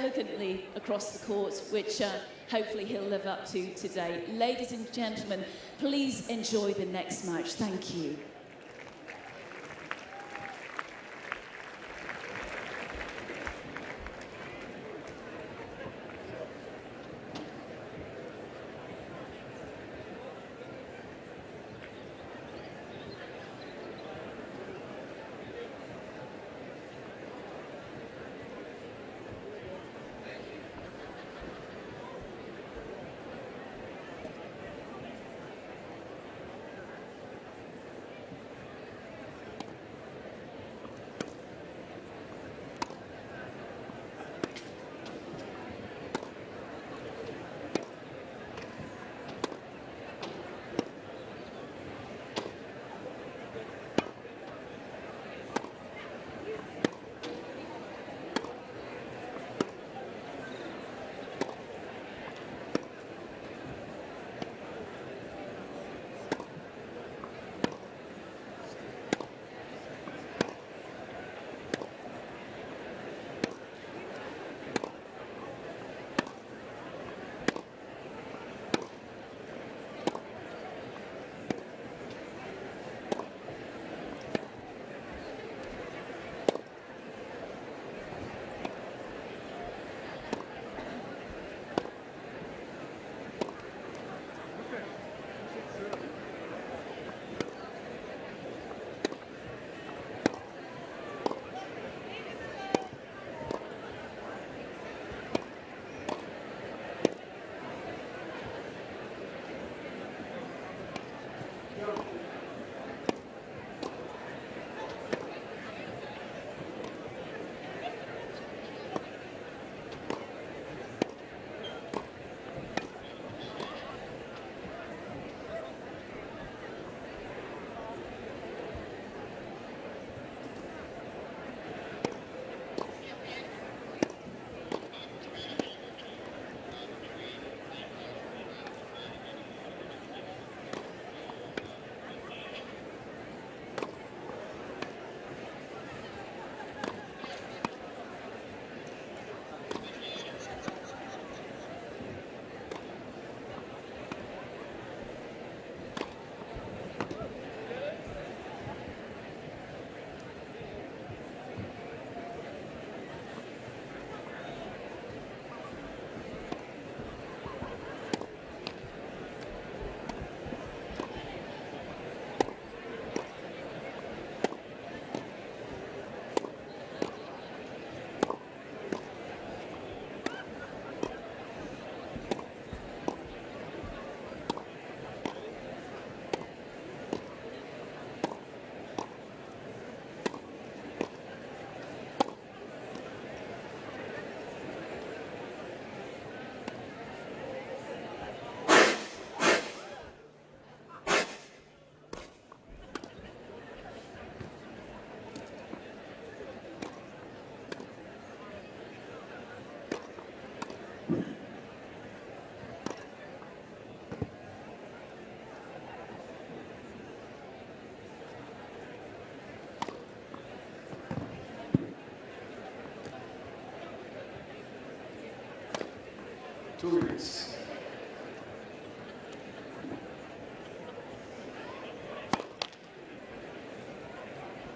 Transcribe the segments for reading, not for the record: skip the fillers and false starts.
elegantly across the court, which hopefully he'll live up to today. Ladies and gentlemen, please enjoy the next match. Thank you.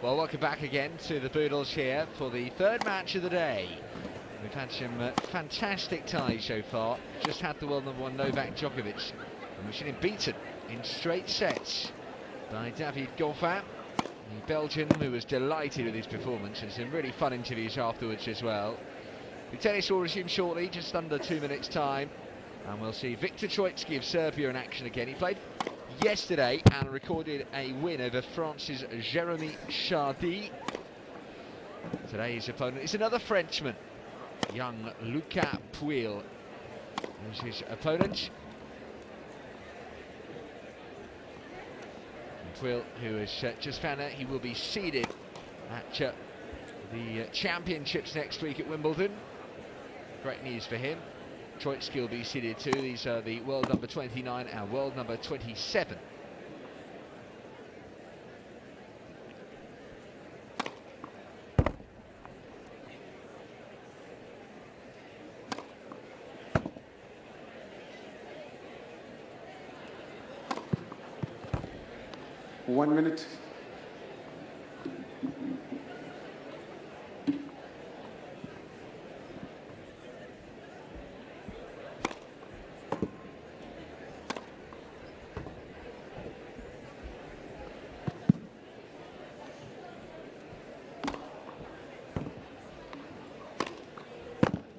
Well, welcome back again to the Boodles here for the third match of the day. We've had some fantastic ties so far. Just had the world number one Novak Djokovic, and we've seen him beaten in straight sets by David Goffin, the Belgian, who was delighted with his performance, and some really fun interviews afterwards as well. The tennis will resume shortly, just under 2 minutes time, and we'll see Viktor Troicki of Serbia in action again. He played yesterday and recorded a win over France's Jérémy Chardy. Today's opponent is another Frenchman, young Lucas Pouille, who's his opponent. And Pouille, who has just found out he will be seeded at the championships next week at Wimbledon. Great news for him. Troicki will be seeded too. These are the world number 29 and world number 27. 1 minute.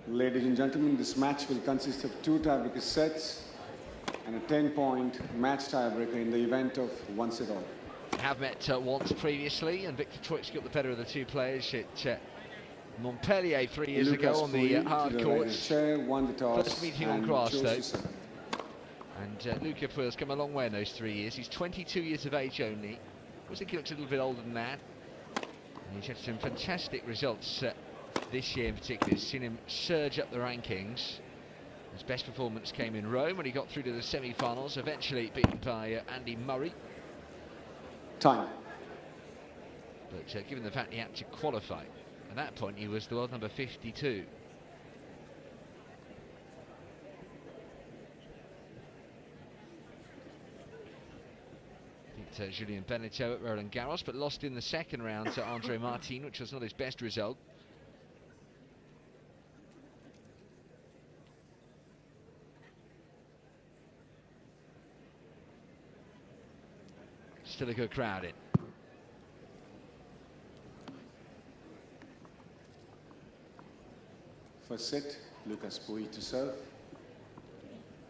Ladies and gentlemen, this match will consist of 2 tiebreaker sets and a 10-point match tiebreaker in the event of one set all. We have met once previously, and Viktor Troicki got the better of the two players at Montpellier 3 years ago on the hard courts. First meeting on grass though. And Luca Puille's come a long way in those 3 years. He's 22 years of age only. I think he looks a little bit older than that. And he's had some fantastic results this year in particular. He's seen him surge up the rankings. His best performance came in Rome when he got through to the semi-finals, eventually beaten by Andy Murray. Time. But given the fact he had to qualify, at that point he was the world number 52. Beat Julien Benneteau at Roland Garros, but lost in the second round to Andre Martin, which was not his best result. Still a good crowd in. First set, Lucas Pouille to serve.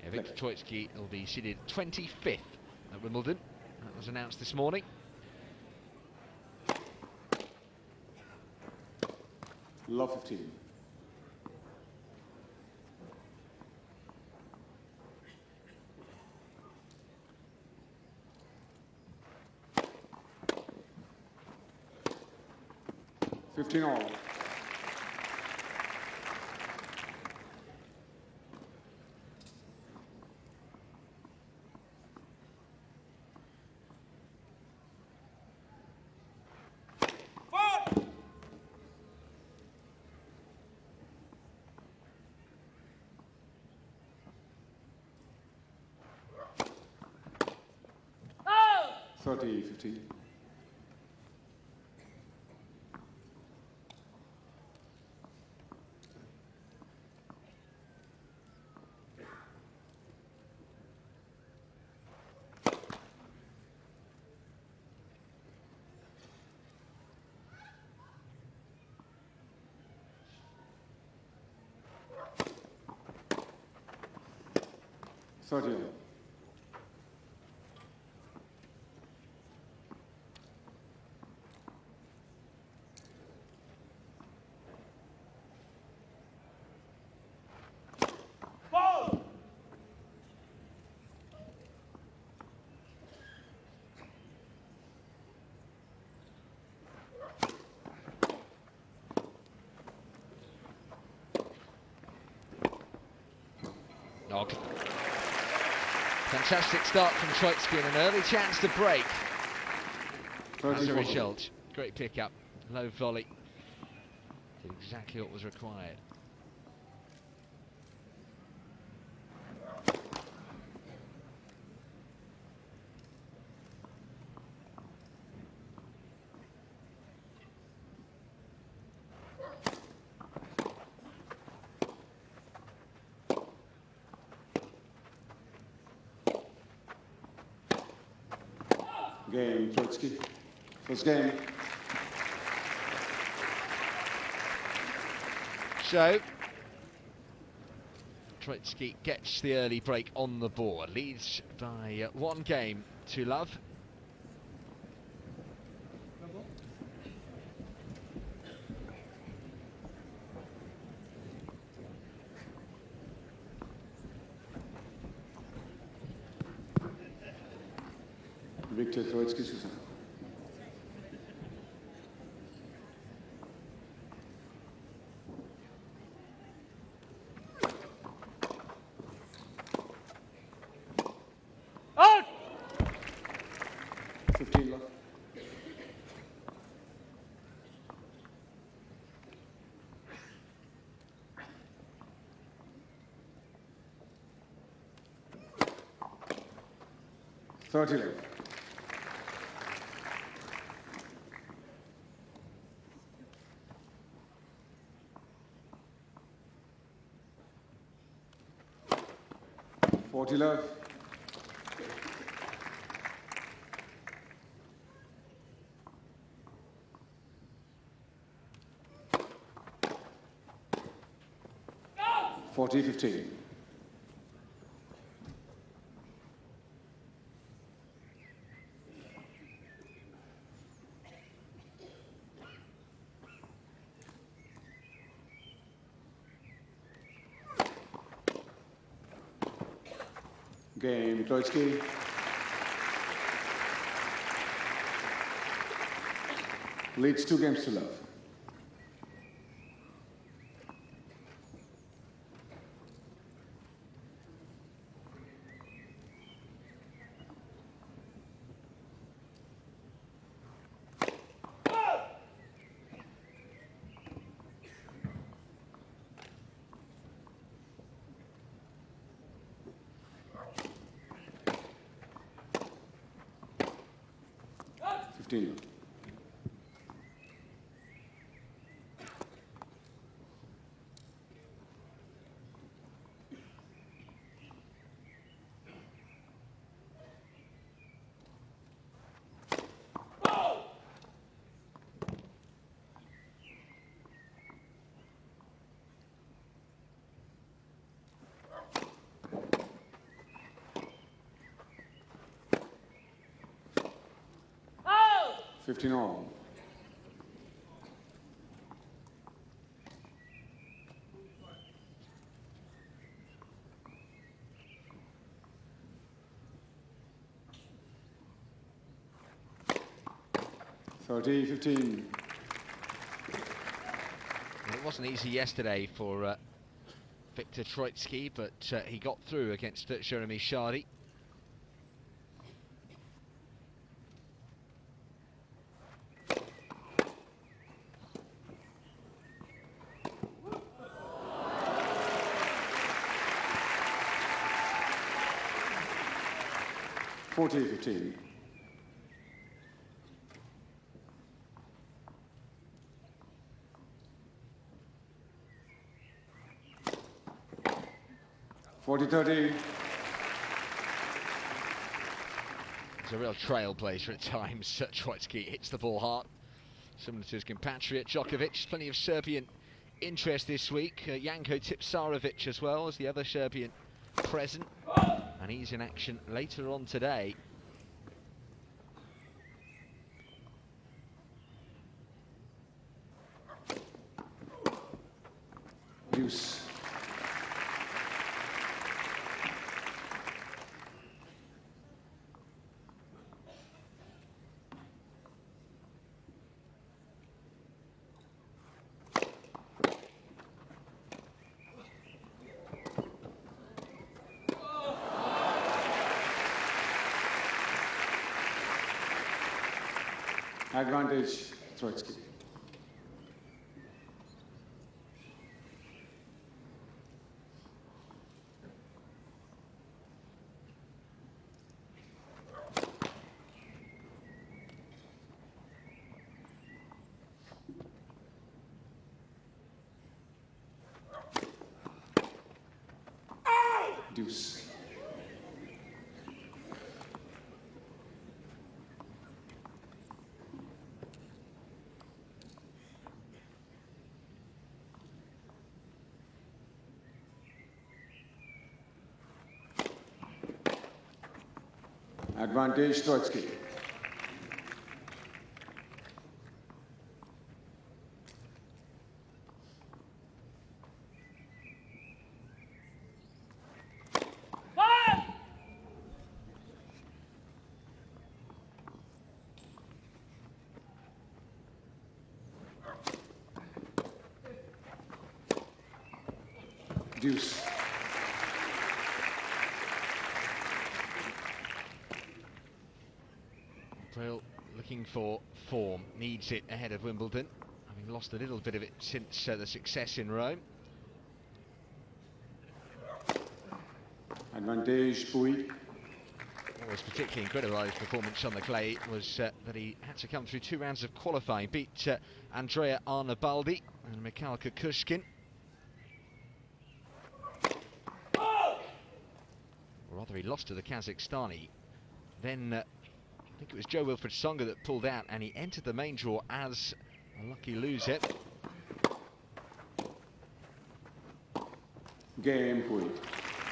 Yeah, Viktor Troicki will be seeded 25th at Wimbledon. That was announced this morning. Love 15. All. Oh! 30-15. Nog. Fantastic start from Troicki and an early chance to break. As a result, great pick-up, low volley. Did exactly what was required. Game, Troicki. First game. So, Troicki gets the early break on the board, leads by 1 game to love. Viktor Troicki, Susan. Out! 15 love. $30 left. 40 love. Go! 40-15. Game, Troicki. Leads 2 games to love. Oh! 15 love. Oh! 15 all. Well, it wasn't easy yesterday for Viktor Troicki, but he got through against Jeremy Shardy. $40-15. $40-30. He's a real trailblazer at times. Troicki hits the ball hard, similar to his compatriot Djokovic. Plenty of Serbian interest this week. Janko Tipsarevic as well as the other Serbian present, and he's in action later on today. Deuce. Advantage, Troicki. Deuce. Advantage, Troicki. Deuce. Brill looking for form, needs it ahead of Wimbledon, having lost a little bit of it since the success in Rome. Advantage, Puille. What was particularly incredible about his performance on the clay was that he had to come through 2 rounds of qualifying, beat Andrea Arnabaldi and Mikhail Kukushkin. rather, he lost to the Kazakhstani. Then I think it was Joe Wilfred Songa that pulled out, and he entered the main draw as a lucky loser. Game, Pouille.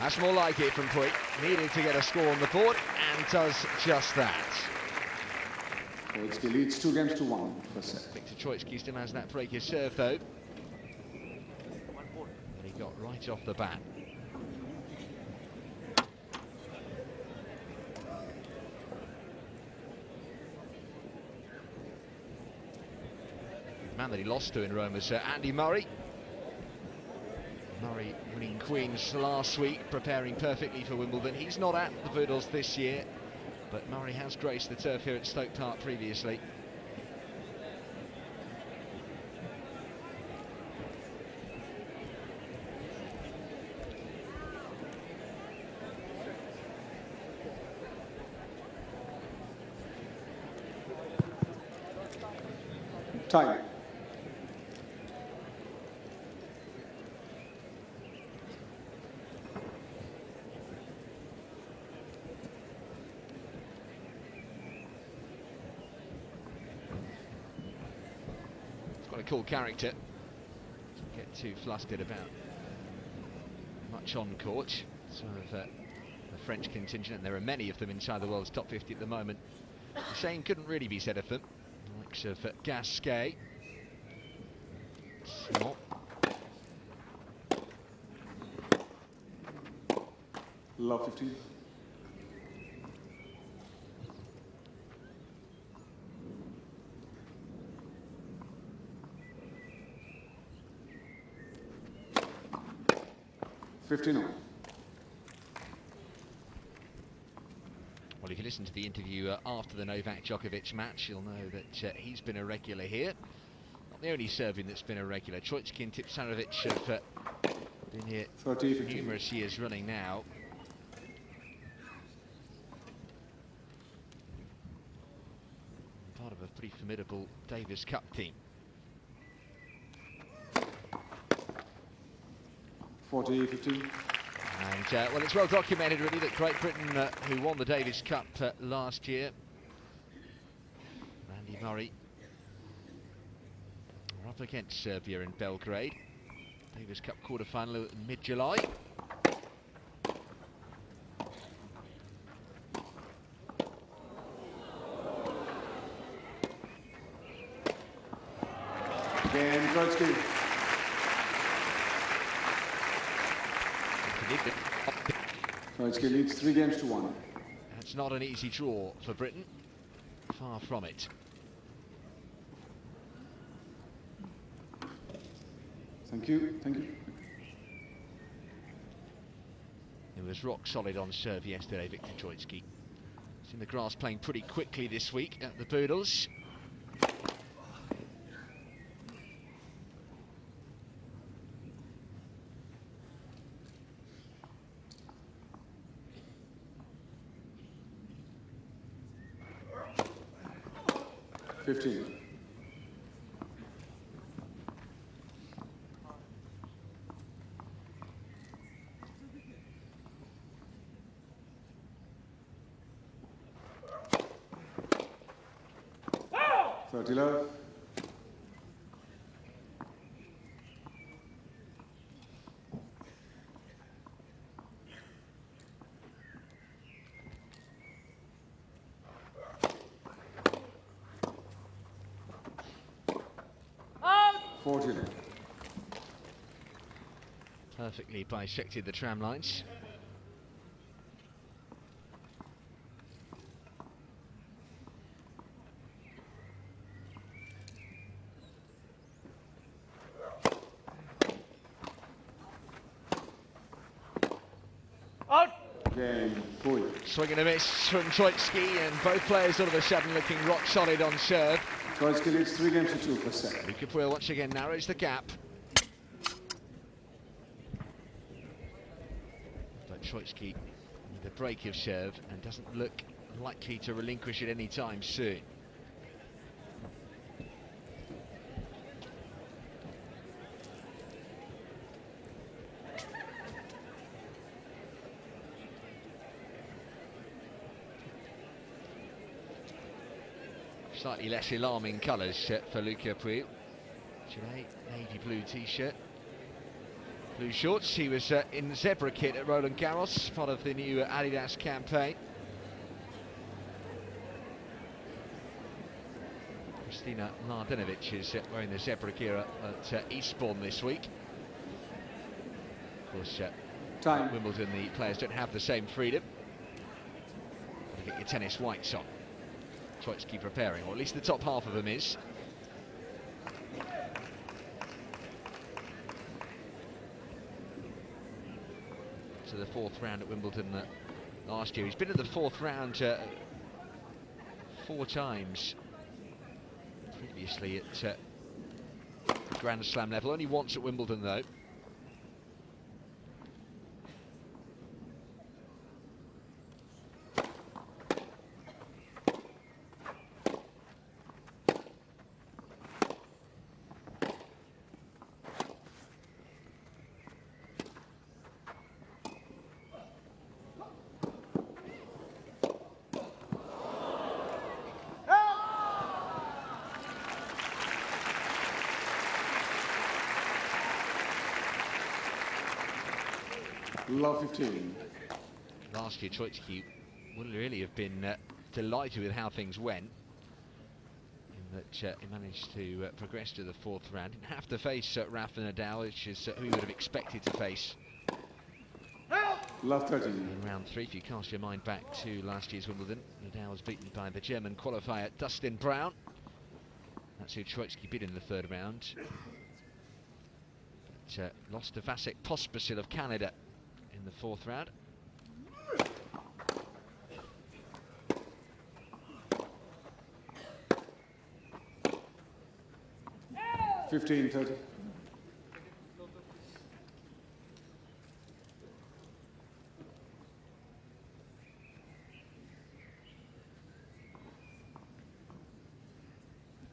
That's more like it from Puille. Needed to get a score on the board, and does just that. Troicki leads 2 games to 1 for set. Viktor Troicki still has that breaker serve, though. But he got right off the bat. The man that he lost to in Rome was Andy Murray. Murray winning Queens last week, preparing perfectly for Wimbledon. He's not at the Poodles this year, but Murray has graced the turf here at Stoke Park previously. Time. Got a cool character. Doesn't get too flustered about much on court. Some of the French contingent, and there are many of them inside the world's top 50 at the moment. The same couldn't really be said of them. The likes of Gasquet, Simon, Love 15. $15. Well, if you listen to the interview after the Novak Djokovic match, you'll know that he's been a regular here. Not the only Serbian that's been a regular. Troicki and Tipsarevic have been here 30-15. numerous years running now. Part of a pretty formidable Davis Cup team. 40-15. And, well, it's well documented, really, that Great Britain, who won the Davis Cup last year, Andy Murray, are up against Serbia in Belgrade. Davis Cup quarter-final in mid-July. Game, Troicki. Troicki leads 3 games to 1. That's not an easy draw for Britain. Far from it. Thank you, thank you. He was rock solid on serve yesterday, Viktor Troicki. He's in the grass playing pretty quickly this week at the Poodles. $15. $30. $40. Perfectly bisected the tram lines. Game, Pouille. Swing and a miss from Troicki, and both players all of a sudden looking rock solid on serve. Troicki leads 3 games to 2 for set. Pouille once again narrows the gap. But Troicki with a break of serve and doesn't look likely to relinquish it any time soon. Slightly less alarming colours for Luca Puille. Today, navy blue t-shirt, blue shorts. He was in zebra kit at Roland Garros, part of the new Adidas campaign. Kristina Mladenovic is wearing the zebra gear at Eastbourne this week. Of course, at Wimbledon the players don't have the same freedom. You get your tennis whites on. Troicki preparing, or at least the top half of them is. To the fourth round at Wimbledon last year. He's been at the fourth round 4 times previously at Grand Slam level, only once at Wimbledon though. Love 15. Last year, Troicki wouldn't really have been delighted with how things went. In that he managed to progress to the fourth round. Didn't have to face Rafa Nadal, which is who you would have expected to face. Love 13. In round 3, if you cast your mind back to last year's Wimbledon, Nadal was beaten by the German qualifier Dustin Brown. That's who Troicki beat in the third round. But, lost to Vasek Pospisil of Canada in the fourth round. $15.30.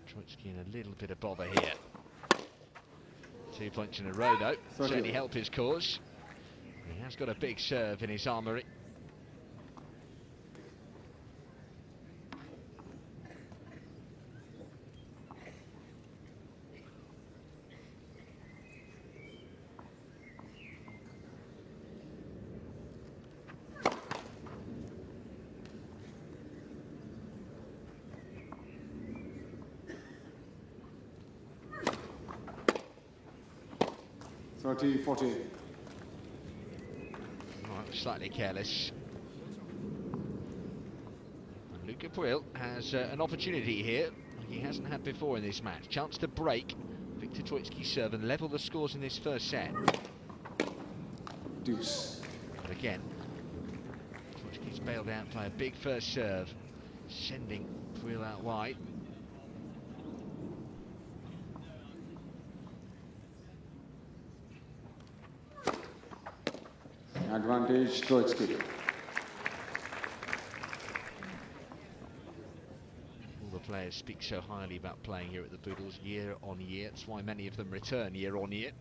Troicki in a little bit of bother here. 2 points in a row though, certainly help his cause. He has got a big serve in his armoury. $30.40. Slightly careless. And Luca Puille has an opportunity here he hasn't had before in this match. Chance to break Viktor Troicki's serve and level the scores in this first set. Deuce. But again, Troicki's bailed out by a big first serve, sending Puille out wide. Advantage, Troicki. All the players speak so highly about playing here at the Boodles year on year. That's why many of them return year on year.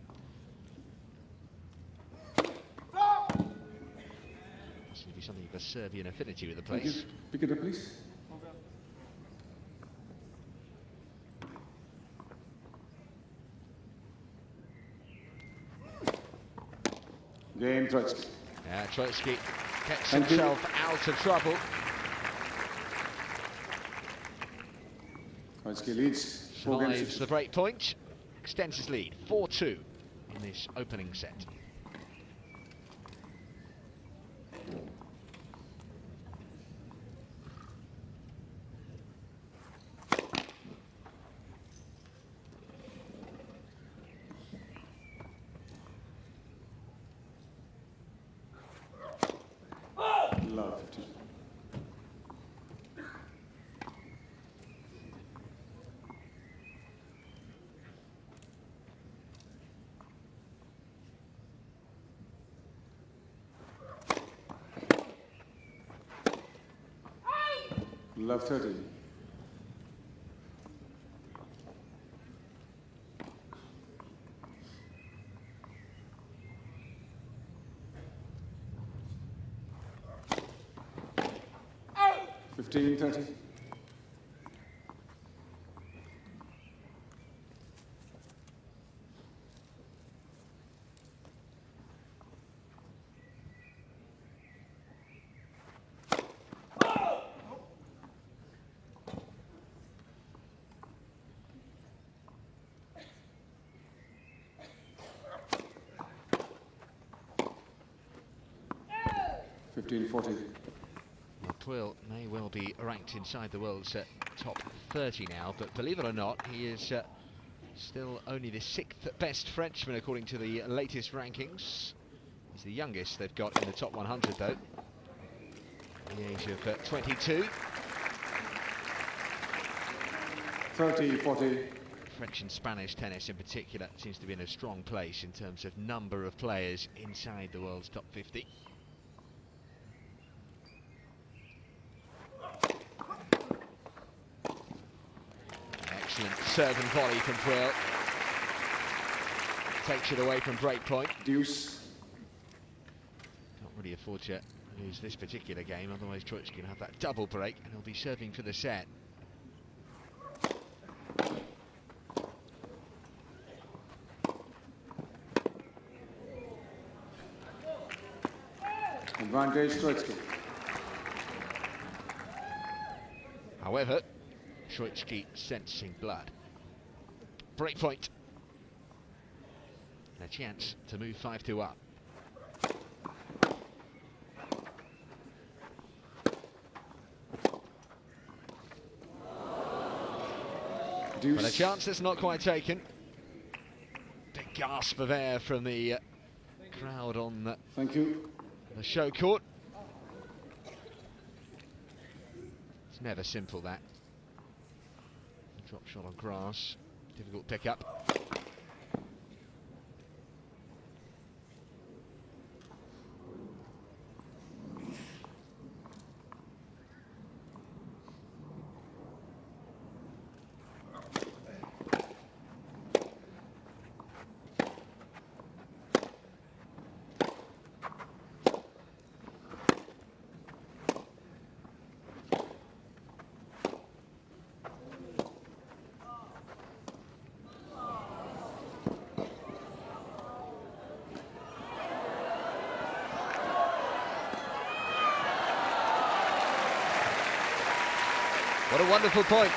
Seems to be something of a Serbian affinity with the place. Pick it up, please. Game, Troicki. Yeah, Troicki gets himself out of trouble. Troicki leads. Survives the break point, extends his lead, 4-2 in this opening set. Love 15. Love 30. $15.30. 15-40. Well, Puille may well be ranked inside the world's top 30 now, but believe it or not, he is still only the 6th best Frenchman according to the latest rankings. He's the youngest they've got in the top 100 though, at the age of 22. 30-40. French and Spanish tennis in particular seems to be in a strong place in terms of number of players inside the world's top 50. Excellent serve and volley from Puille. Takes it away from break point. Deuce. Can't really afford to lose this particular game, otherwise Troicki can have that double break and he'll be serving for the set. Advantage Troicki. However, Troicki sensing blood. Break point. A chance to move 5-2 up. Deuce. But a chance that's not quite taken. Big gasp of air from the crowd on Thank you. the show court. It's never simple, that. Drop shot on grass. Difficult pick up. What a wonderful point.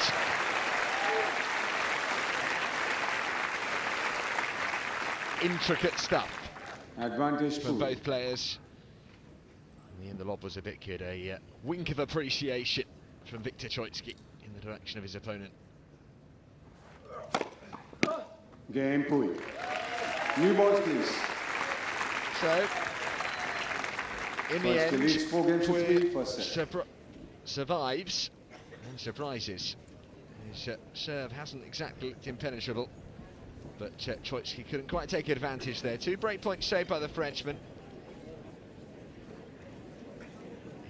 Intricate stuff Advantage from Pouille. both players. In the end, the lob was a bit good. A wink of appreciation from Viktor Troicki in the direction of his opponent. Game Pouille. New balls, please. So, in the Troicki end, leads 4 games to 3 Puille first set. survives and surprises. His serve hasn't exactly looked impenetrable, but Troicki couldn't quite take advantage there. 2 break points saved by the Frenchman.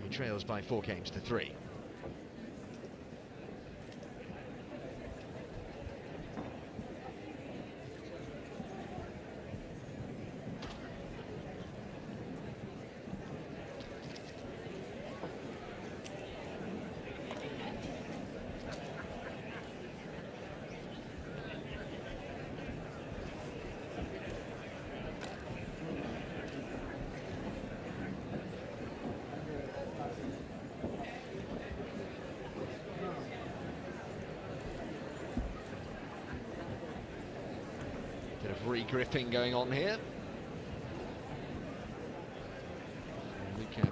He trails by 4 games to 3. Bit of re-gripping going on here.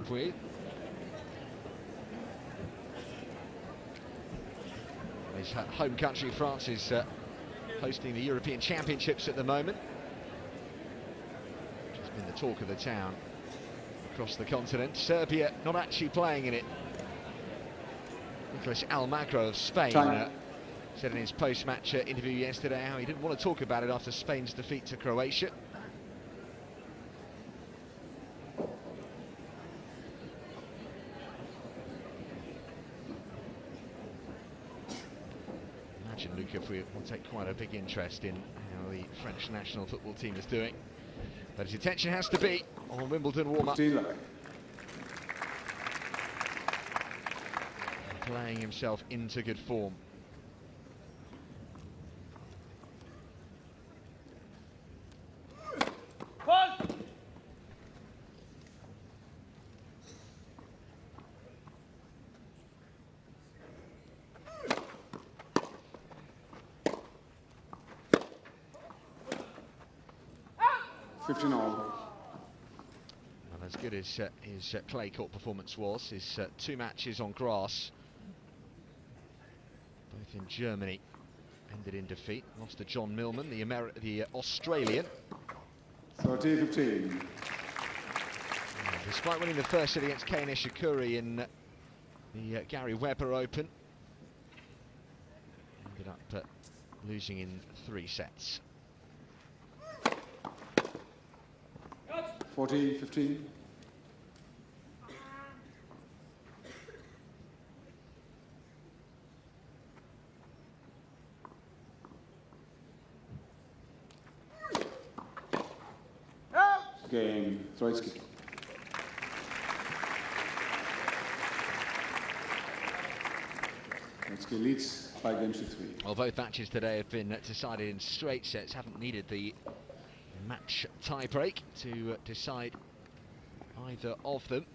Puille. His home country, France, is hosting the European Championships at the moment. Which has been the talk of the town across the continent. Serbia not actually playing in it. Nicolas Almagro of Spain said in his post-match interview yesterday how he didn't want to talk about it after Spain's defeat to Croatia. Imagine Luca Puille will take quite a big interest in how the French national football team is doing. But his attention has to be on Wimbledon warm-up. Playing himself into good form. As good as his clay court performance was, his 2 matches on grass, both in Germany, ended in defeat. Lost to John Millman, the Australian. 30-15. Despite winning the first set against Kei Nishikori in the Gary Webber Open, ended up losing in 3 sets. 14-15. Game, Troicki. Troicki leads 5 games to 3. Well, both matches today have been decided in straight sets, haven't needed the match tie-break to decide either of them.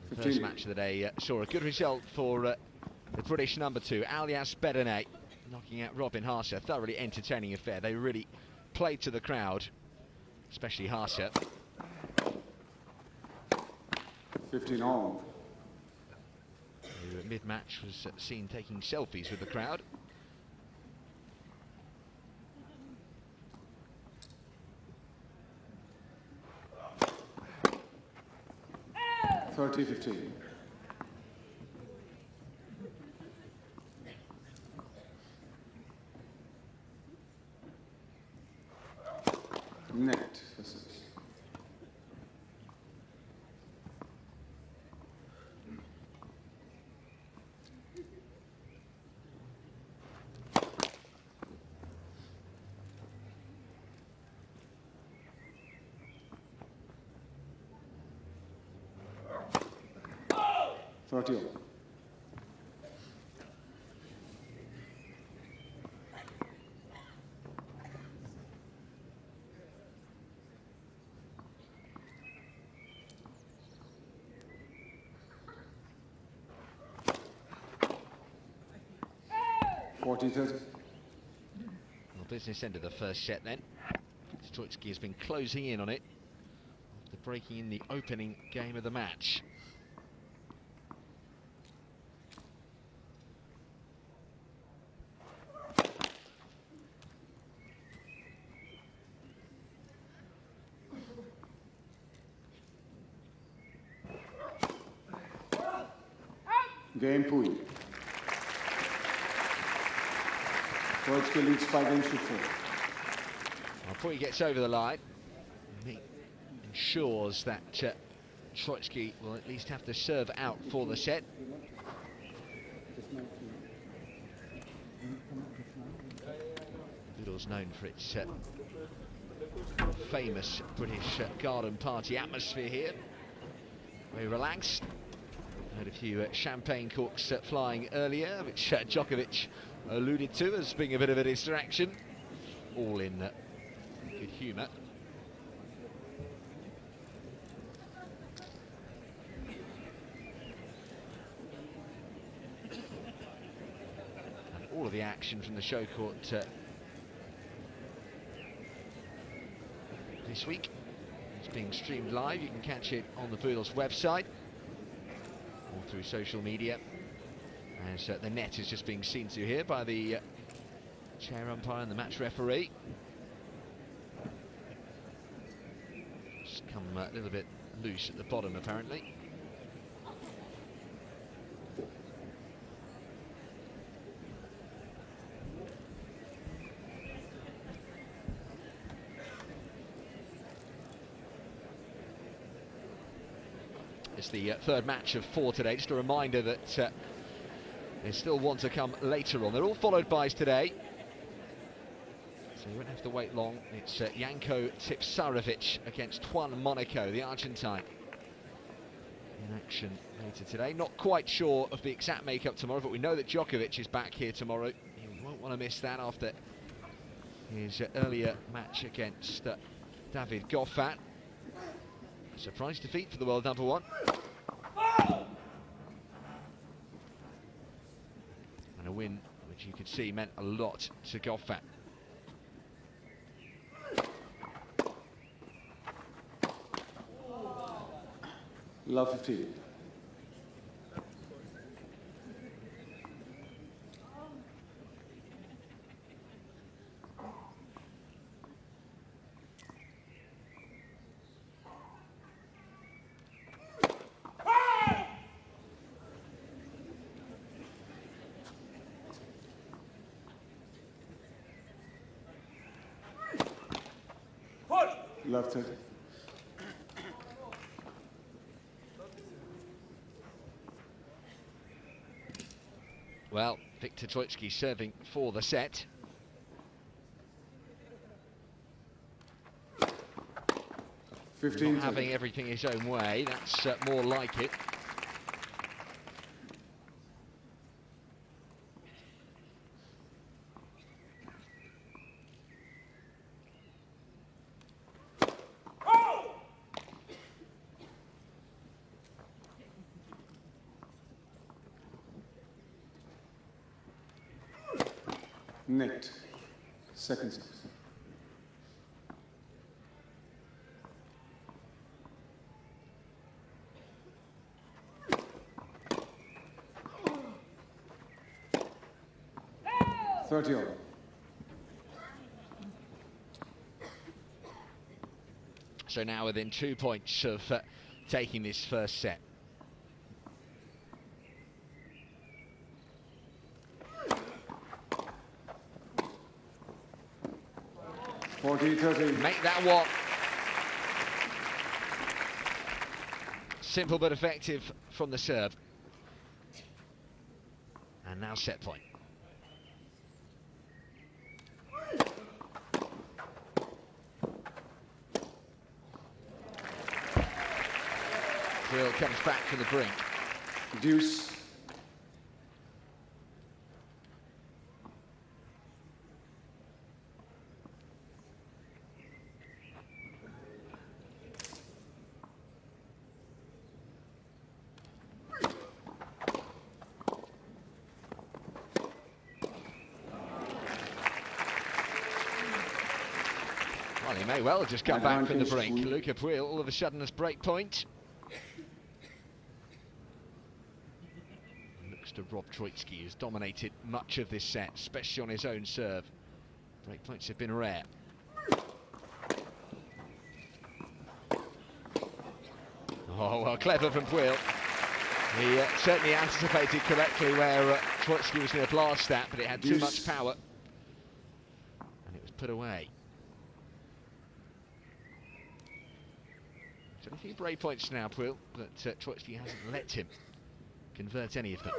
The first match of the day saw a good result for the British number 2, Alias Bedene, knocking out Robin Haase. Thoroughly entertaining affair. They really played to the crowd, especially Haase. 15 all. Who mid-match was seen taking selfies with the crowd. $30-15. Net versus. $30 all. $40-30. Well, business end of the first set then. Troicki has been closing in on it after breaking in the opening game of the match. Game Pouille. Troicki leads 5 games to 4. Well, Puille gets over the line. He ensures that Troicki will at least have to serve out for the set. Boodle's known for its famous British garden party atmosphere here. Very relaxed. Had a few champagne corks flying earlier, which Djokovic alluded to as being a bit of a distraction. All in good humour. And all of the action from the show court this week is being streamed live. You can catch it on the Boodles website or through social media, as the net is just being seen to here by the chair umpire and the match referee. Just come a little bit loose at the bottom apparently. It's the third match of 4 today. Just a reminder that there's still one to come later on. They're all followed bys today, so you won't have to wait long. It's Janko Tipsarevic against Juan Monaco, the Argentine, in action later today. Not quite sure of the exact makeup tomorrow, but we know that Djokovic is back here tomorrow. You won't want to miss that after his earlier match against David Goffin. Surprise defeat for the world number one. And a win which you could see meant a lot to Goffin. Love 15. Love 30. Well, Viktor Troicki serving for the set. Not 15. having everything his own way, that's more like it. Net. Second six. Thirty all. So now within 2 points of taking this first set. 40-30. Make that one. Simple but effective from the serve. And now set point. Puille comes back from the brink. Deuce. Well, he may well have just come back from the brink. Pouille. Luca Puille all of a sudden has break point. Looks to Rob Troicki, who's dominated much of this set, especially on his own serve. Break points have been rare. Oh, well, clever from Puille. He certainly anticipated correctly where Troicki was going to blast that, but it had too much power. And it was put away. So a few break points now, Puille, but Troicki hasn't let him convert any of them.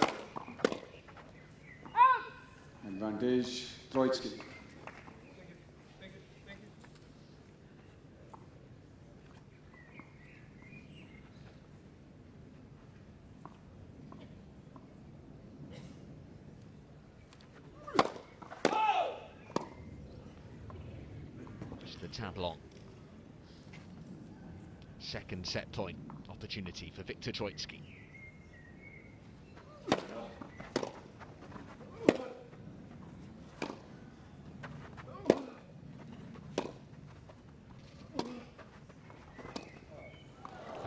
Advantage, Troicki. Just the tab long. Second set point opportunity for Viktor Troicki.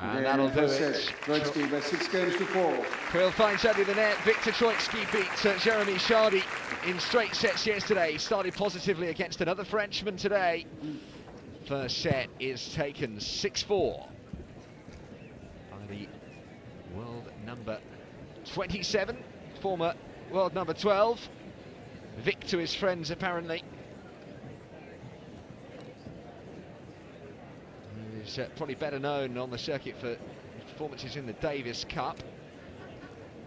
And that'll do it. Troicki by 6 games to 4. Puille finds only the net. Viktor Troicki beat Jeremy Chardy in straight sets yesterday. He started positively against another Frenchman today. First set is taken 6-4 by the world number 27, former world number 12. Vic to his friends, apparently. He's probably better known on the circuit for his performances in the Davis Cup.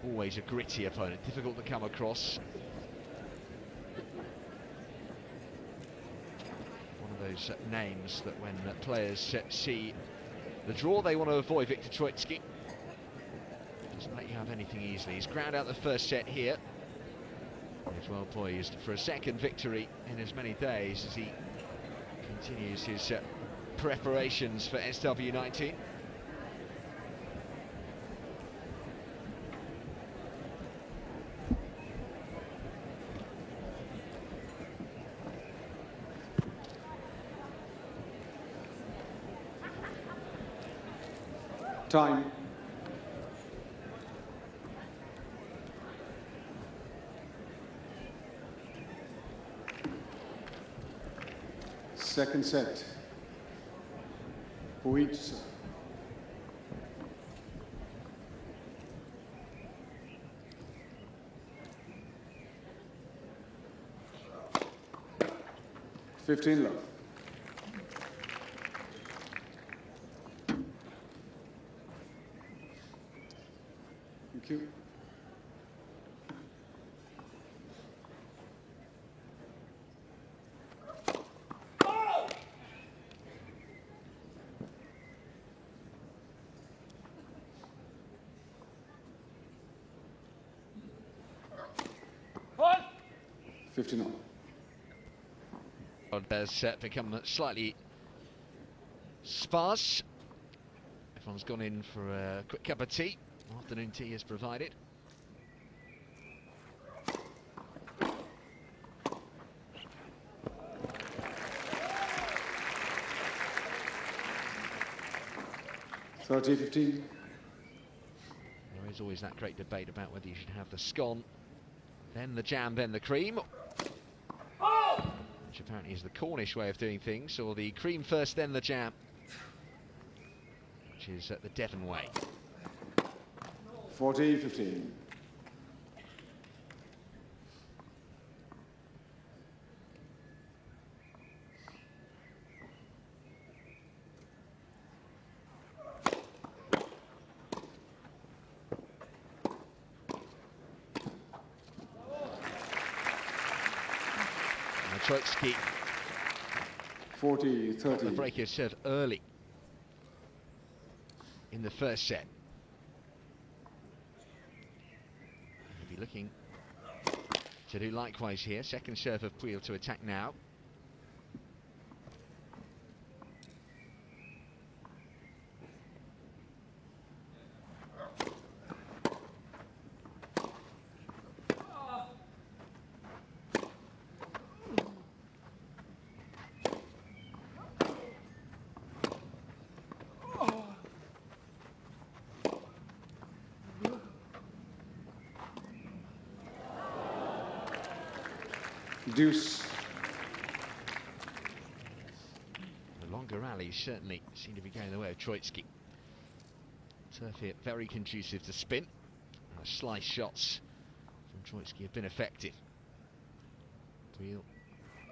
Always a gritty opponent, difficult to come across. Those names that when players see the draw they want to avoid. Viktor Troicki doesn't let you have anything easily. He's ground out the first set here. He's well poised for a second victory in as many days as he continues his preparations for SW19. Time. Second set. Pouille to serve. Fifteen love. Thank you. One. 15 all. Has become slightly sparse. Everyone's gone in for a quick cup of tea. Afternoon tea is provided. There is always that great debate about whether you should have the scone, then the jam, then the cream. Which apparently is the Cornish way of doing things, or the cream first, then the jam, which is the Devon way. 40-15. Troicki 40-30. the breaker serve early in the first set. He'll be looking to do likewise here. Second serve of Puille to attack now. Deuce. The longer rallies certainly seem to be going the way of Troicki. Turf here very conducive to spin. Slice shots from Troicki have been effective. Puille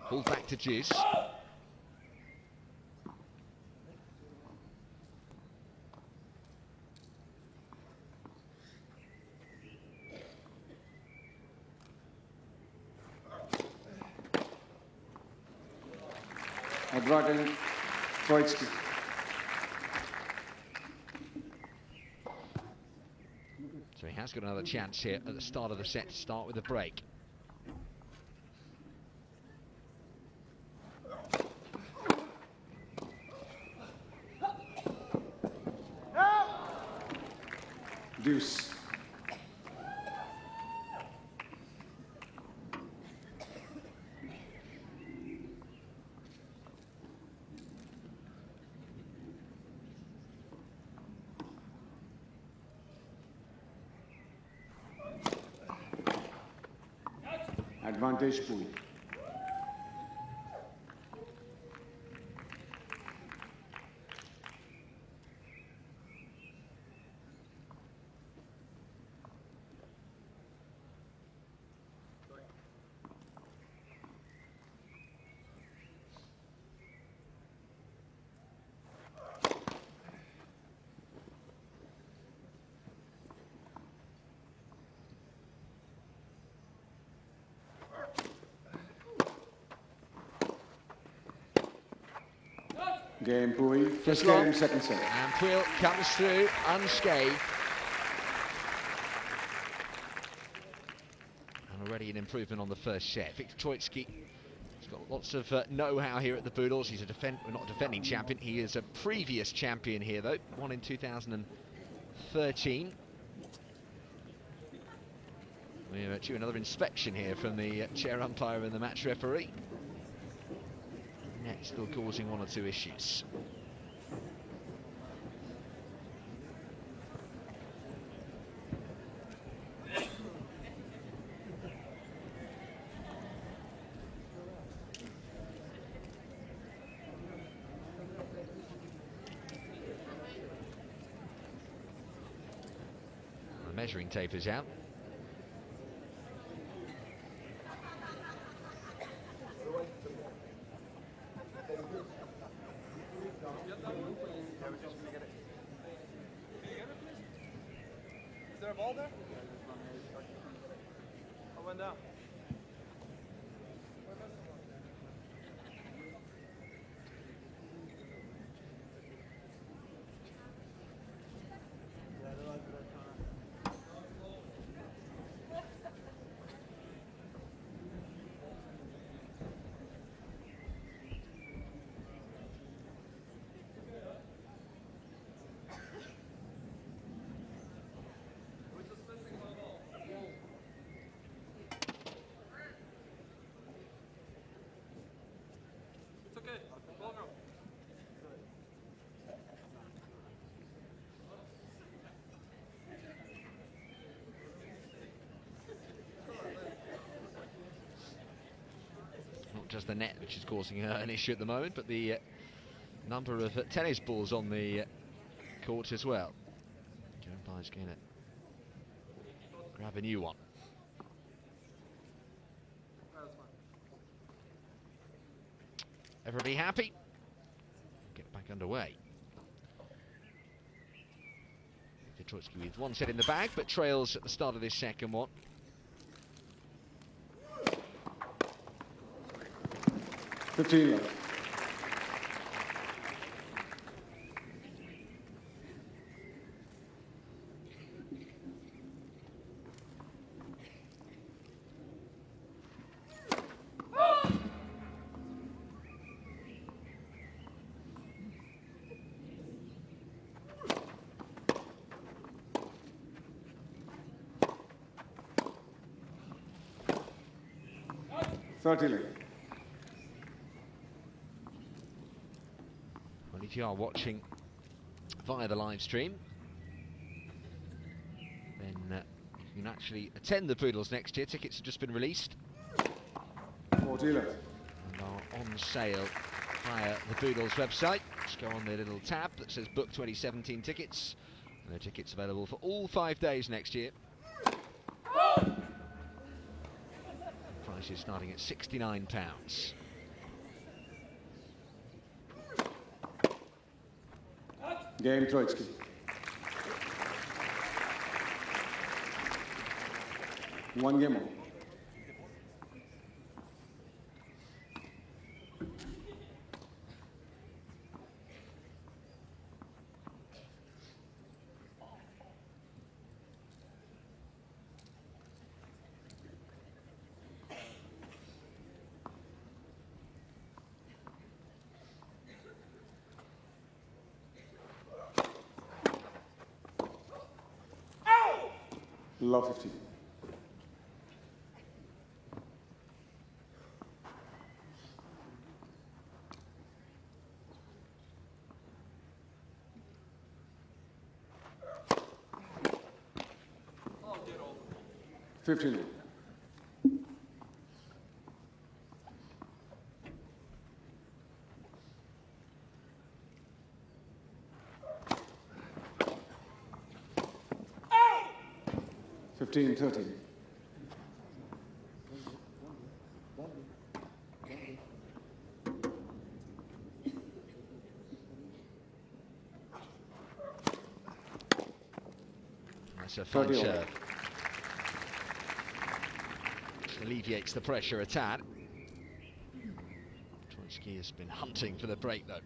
pulled back to Deuce. Viktor Troicki. So he has got another chance here at the start of the set to start with a break. Deuce. Advantage Pouille. Game Pouille, first game, second set. And Puille comes through unscathed. And already an improvement on the first set. Viktor Troicki He's got lots of know-how here at the Poodles. He's not a defending champion. He is a previous champion here, though. Won in 2013. We're due another inspection here from the chair umpire and the match referee. Net still causing one or two issues. The measuring tape is out. Is there a ball there? I went down. It's okay. Ball go. Not just the net which is causing an issue at the moment, but the number of tennis balls on the court as well. Joe umpire's going to grab a new one. Everybody happy? Get back underway. Viktor Troicki with one set in the bag, but trails at the start of this second one. $15. 30 left. Well, if you are watching via the live stream, then you can actually attend the Poodles next year. Tickets have just been released 40 left. and are on sale via the Poodles website. Just go on the little tab that says Book 2017 Tickets, and there are tickets available for all 5 days next year. Price is starting at £69. Game Troicki. One game on. Love 15. Oh, get over. 15. $15-13. That's a fine 30 serve. Alleviates the pressure a tad. Troicki has been hunting for the break though.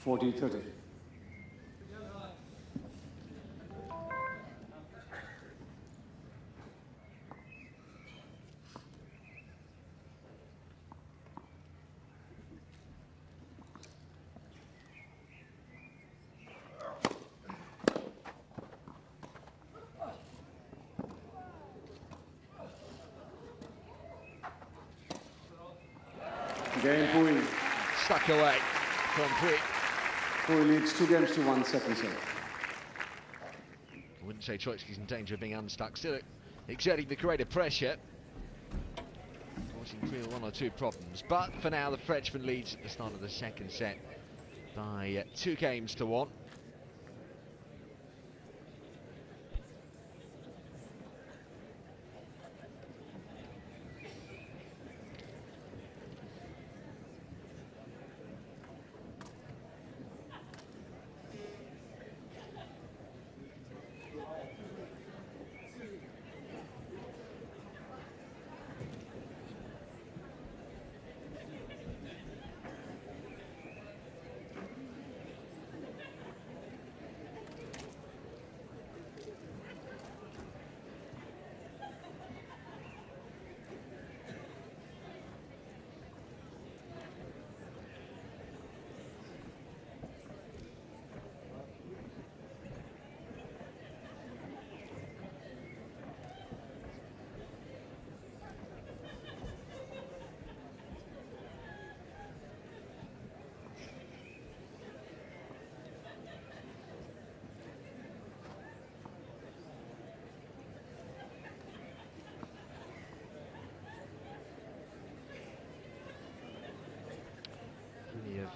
40-30. Game Pouille. Stuck away from Puille. Pouille leads 2 games to 1 second set. I wouldn't say Troicki's in danger of being unstuck, still exerting the greater pressure, causing Puille 1 or 2 problems. But for now, the Frenchman leads at the start of the second set by 2 games to 1.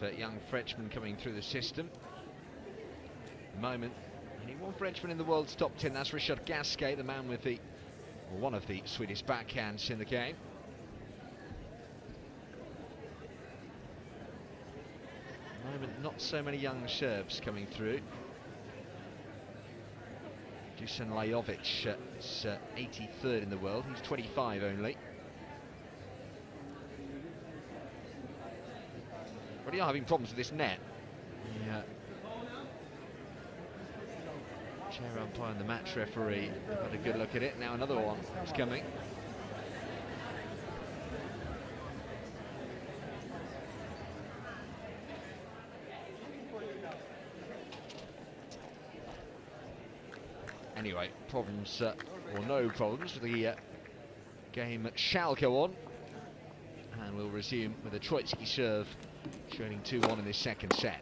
Of young Frenchmen coming through the system. At the moment, only one Frenchman in the world's top 10. That's Richard Gasquet, the man with the, or one of the sweetest backhands in the game. At the moment, not so many young Serbs coming through. Dusan Lajovic is 83rd in the world. He's 25 only. Already are having problems with this net. Yeah. Chair umpire and the match referee have had a good look at it. Now another one is coming. Anyway, problems or no problems. The game shall go on, and we'll resume with a Troicki serve, trailing 2-1 in this second set.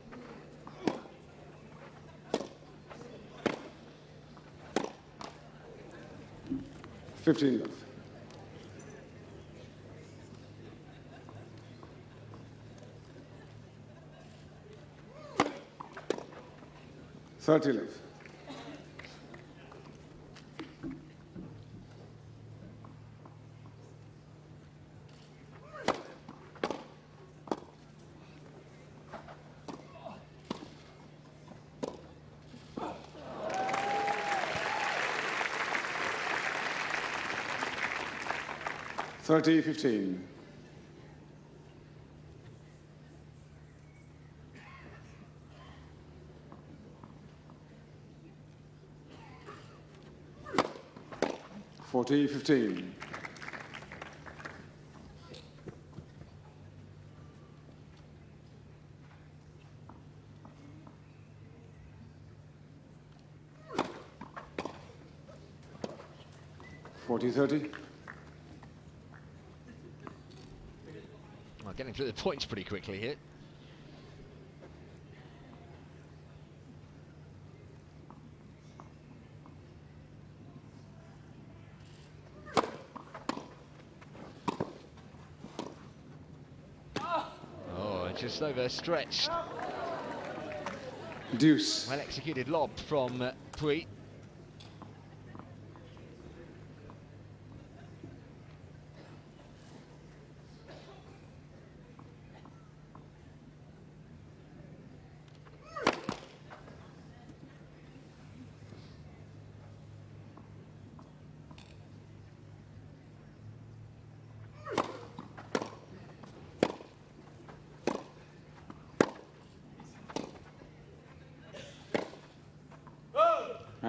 Fifteen love. Thirty love. 30-15. Forty 15. Forty 30. Well, getting through the points pretty quickly here. Oh, just overstretched. Deuce. Well executed lob from Puille.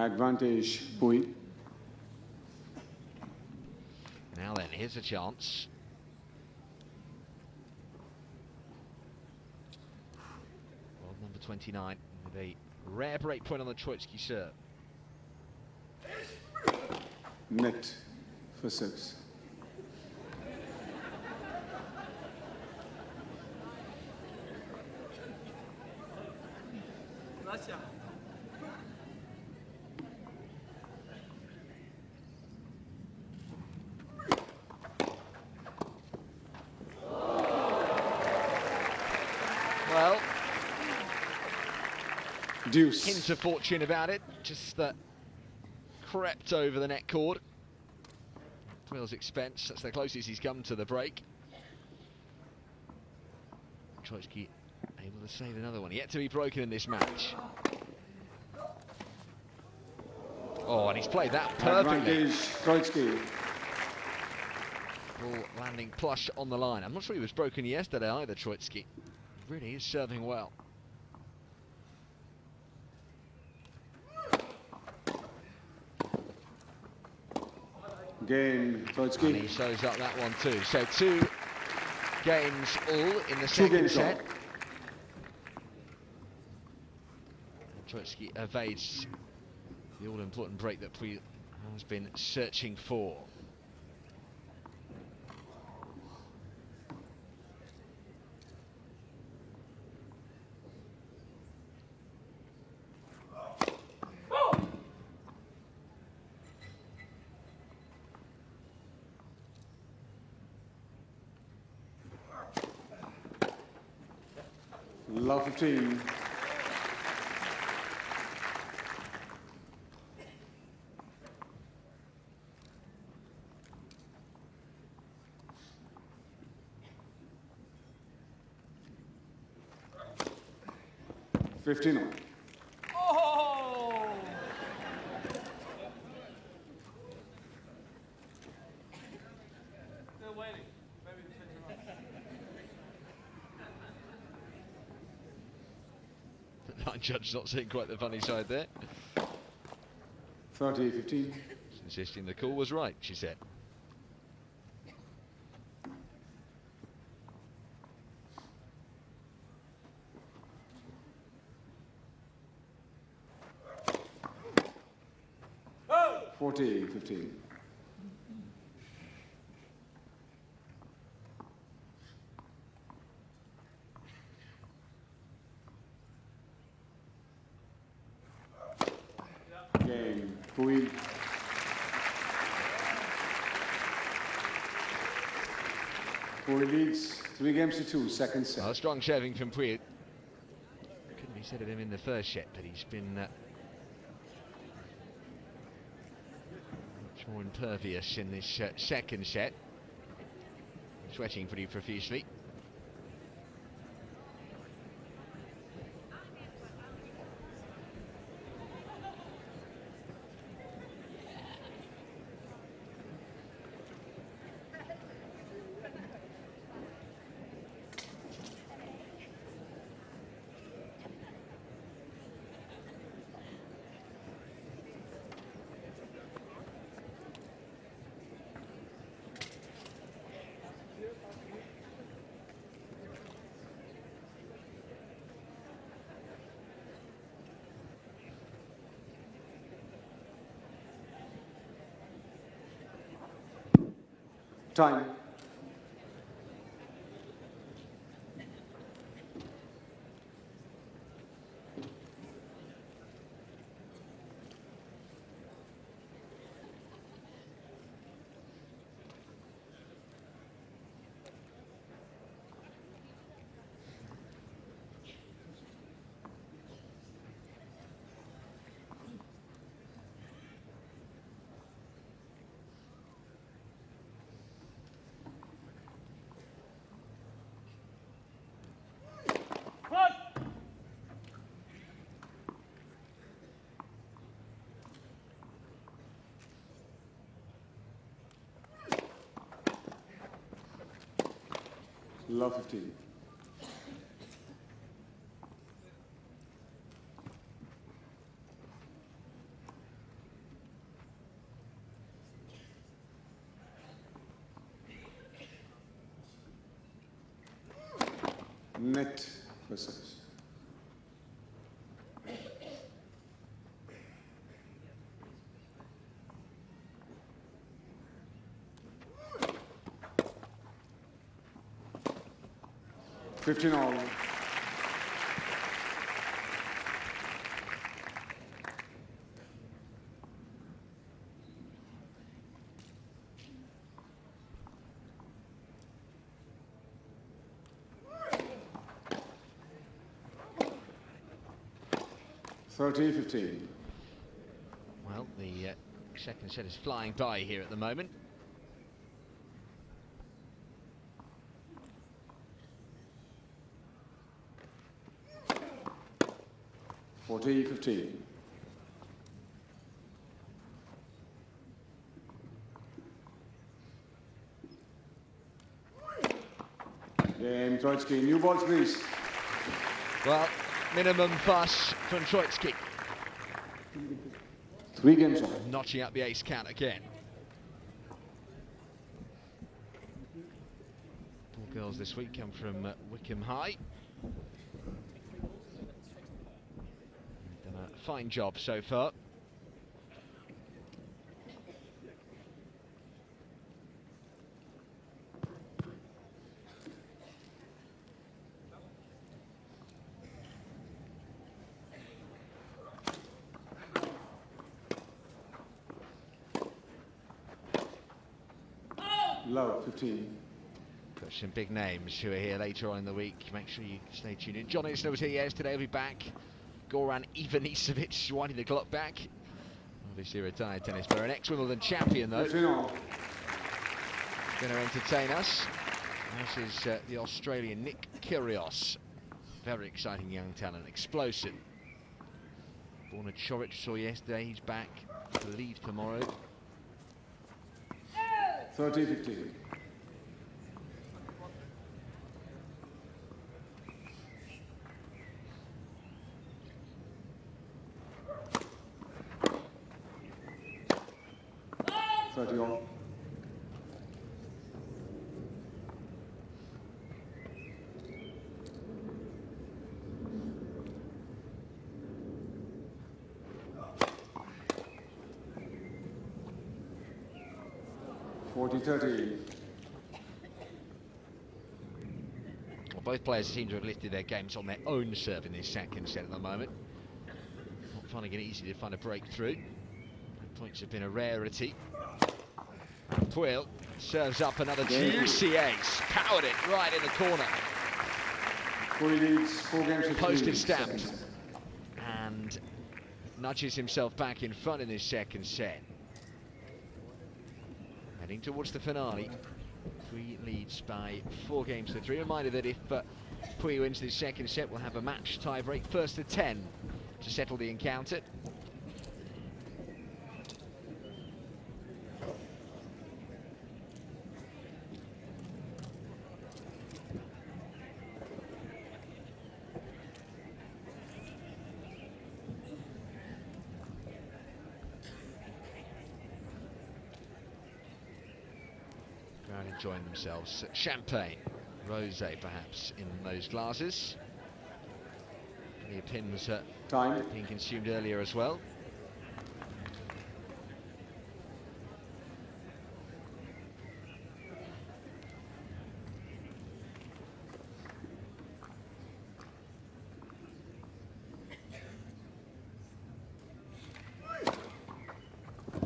Advantage, Pouille. Now then, here's a chance. Well, number 29 with a rare break point on the Troicki serve. Net for 6. Gracias. Well, Deuce. hint of fortune about it, just crept over the net cord. Twill's expense, that's the closest he's come to the break. Troicki able to save another one, yet to be broken in this match. Oh, and he's played that perfectly. Advantage, Troicki. Ball landing plush on the line. I'm not sure he was broken yesterday either, Troicki. Really is serving well. Game, And he Troicki. shows up that one too. So 2 games all in the 2 second games set. all. Troicki evades the all-important break that Puille has been searching for. Love 15. $15. Oh! Still waiting. Maybe change your mind. The line judge not seeing quite the funny side there. 30-15. Insisting the call was right, she said. Oh! 40-15. Game, Puille. Puille leads 3 games to 2, second set. Well, a strong shoving from Puille. Couldn't be said of him in the first set, but he's been much more impervious in this second set. Sweating pretty profusely. Time. Love 15. net for service. Fifteen all. Thirty, 15. Well, the second set is flying by here at the moment. 40-15. Game, Troicki. New balls, please. Well, minimum fuss from Troicki. 3 games on. Notching up the ace count again. All girls this week come from Wycombe High. Done a fine job so far. Low, 15. Got some big names who are here later on in the week. Make sure you stay tuned in. John Isner was here yesterday. He'll be back. Goran Ivanisevic winding the clock back. Obviously a retired tennis player, an ex-Wimbledon champion though. 15 all. Going to entertain us. This is the Australian Nick Kyrgios. Very exciting young talent, explosive. Born at Chorich, saw yesterday. He's back to leave tomorrow. 30-15. All. 40-30. Well, both players seem to have lifted their games on their own serve in this second set at the moment. Not finding it easy to find a breakthrough. Points have been a rarity. Puille serves up another juicy ace. Powered it right in the corner. Puille leads 4 games to 3. Posted stamped. And nudges himself back in front in this second set. Heading towards the finale. Puille leads by 4 games to 3. Reminder that if Puille wins this second set, we'll have a match tie-break, first to 10 to settle the encounter. Enjoying themselves. Champagne, rosé perhaps in those glasses. The pins being consumed earlier as well.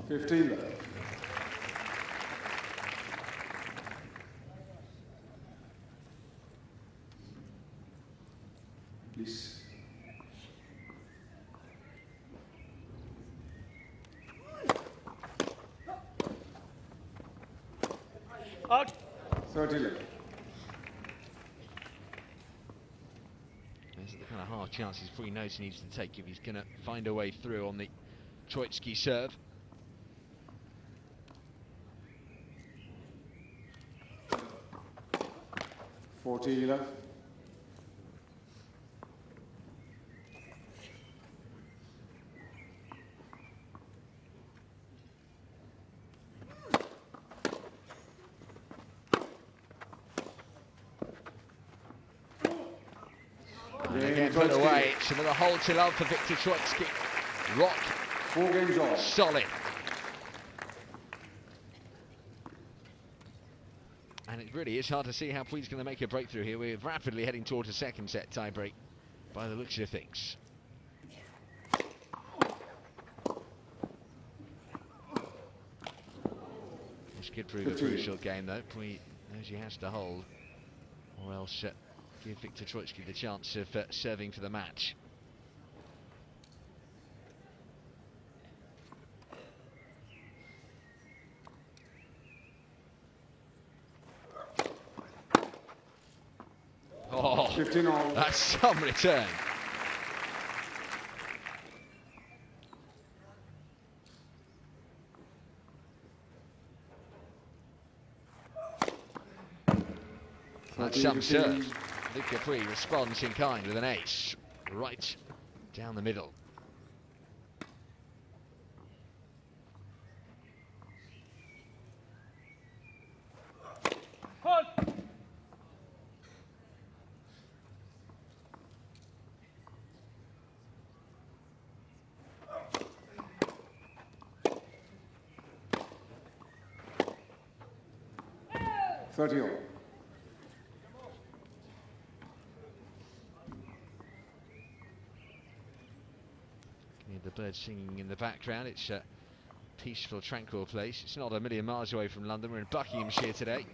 $15. Please. Out. 30 left. These are the kind of hard chances Puille knows he needs to take if he's going to find a way through on the Troicki serve. $40 left. away. It's another hole to love for Viktor Troicki. Rock 4 games all. solid. And it really is hard to see how Puille's going to make a breakthrough here. We're rapidly heading towards a second set tiebreak by the looks of things. This could prove a crucial game though. Puille knows he has to hold, or else give Viktor Troicki the chance of serving for the match. Oh, 15 all. that's some return. That's some serve. Viktor Puille responds in kind with an ace, right down the middle. Hold. Thirty all. The birds singing in the background. It's a peaceful, tranquil place. It's not a million miles away from London. We're in Buckinghamshire today,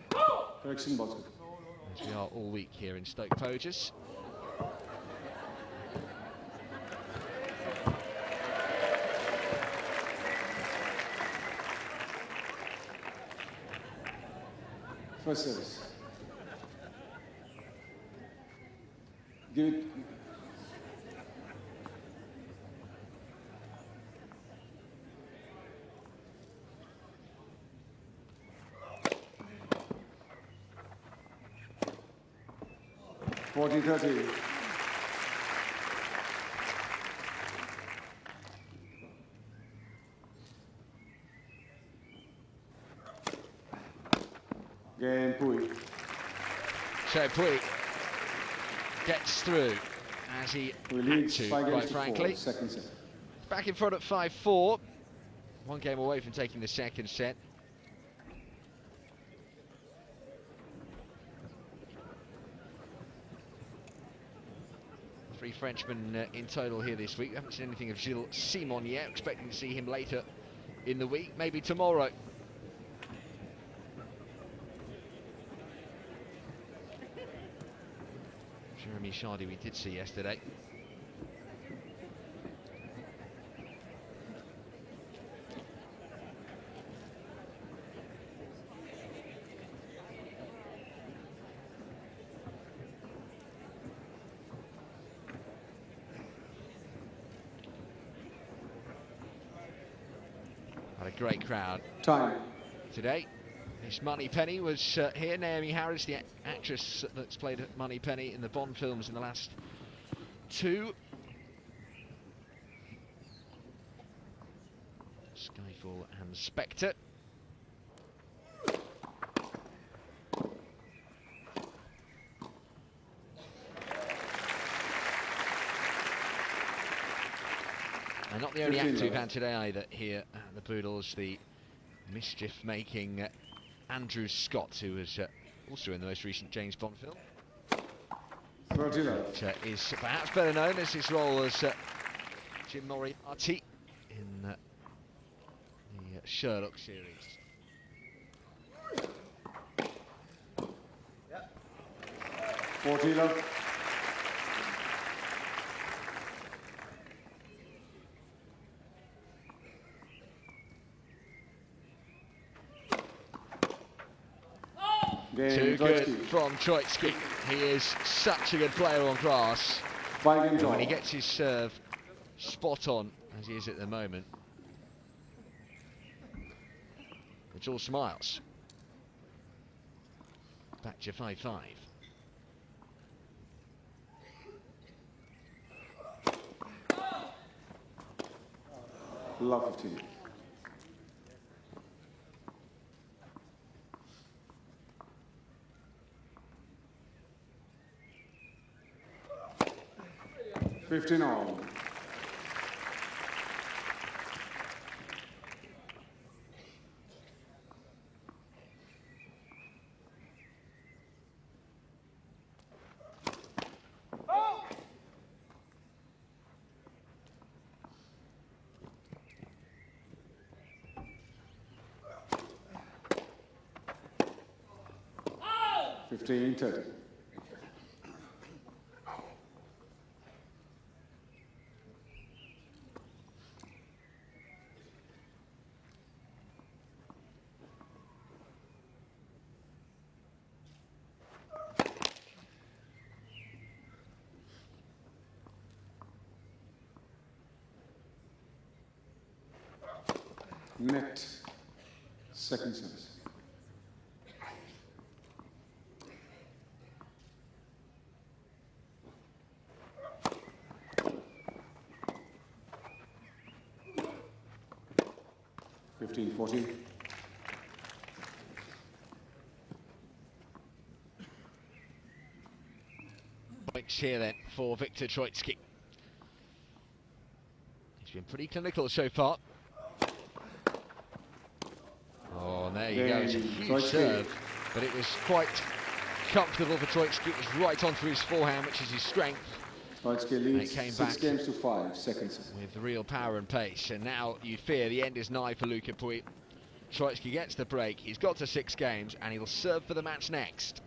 Correction bottom. as we are all week here in Stoke Poges. First service. Give it. Forty 30. Game Pouille. So Puille gets through, as he We had lead to, 5 games quite to 4. frankly. Second set. Back in front at 5-4. 1 game away from taking the second set. Three Frenchmen in total here this week. We haven't seen anything of Gilles Simon yet. Expecting to see him later in the week, maybe tomorrow. Jeremy Chardy we did see yesterday. Had a great crowd Time. today. Miss Moneypenny was here. Naomi Harris, the actress that's played Moneypenny in the Bond films in the last 2. Skyfall and Spectre. And not the only 15 actor we've love. had today either here at the Poodles, the mischief-making Andrew Scott, who was also in the most recent James Bond film. 30 left. Is perhaps better known as his role as Jim Moriarty in the Sherlock series. 40 left. Game Too good Troicki. from Troicki. He is such a good player on grass. 5 games And all. when he gets his serve spot on, as he is at the moment, it's all smiles. Back to 5-5. Love 15. 15 all. Oh! Oh! 15-30. Net. Second service. Fifteen, 14. Points here then for Viktor Troicki. He's been pretty clinical so far. Oh, and there you go. It's a huge Troicki. serve, but it was quite comfortable for Troicki. It was right onto his forehand, which is his strength. Troicki leads came 6 back. games to 5. Second service. With real power and pace, and now you fear the end is nigh for Luca Pouille. Troicki gets the break, he's got to 6 games, and he'll serve for the match next.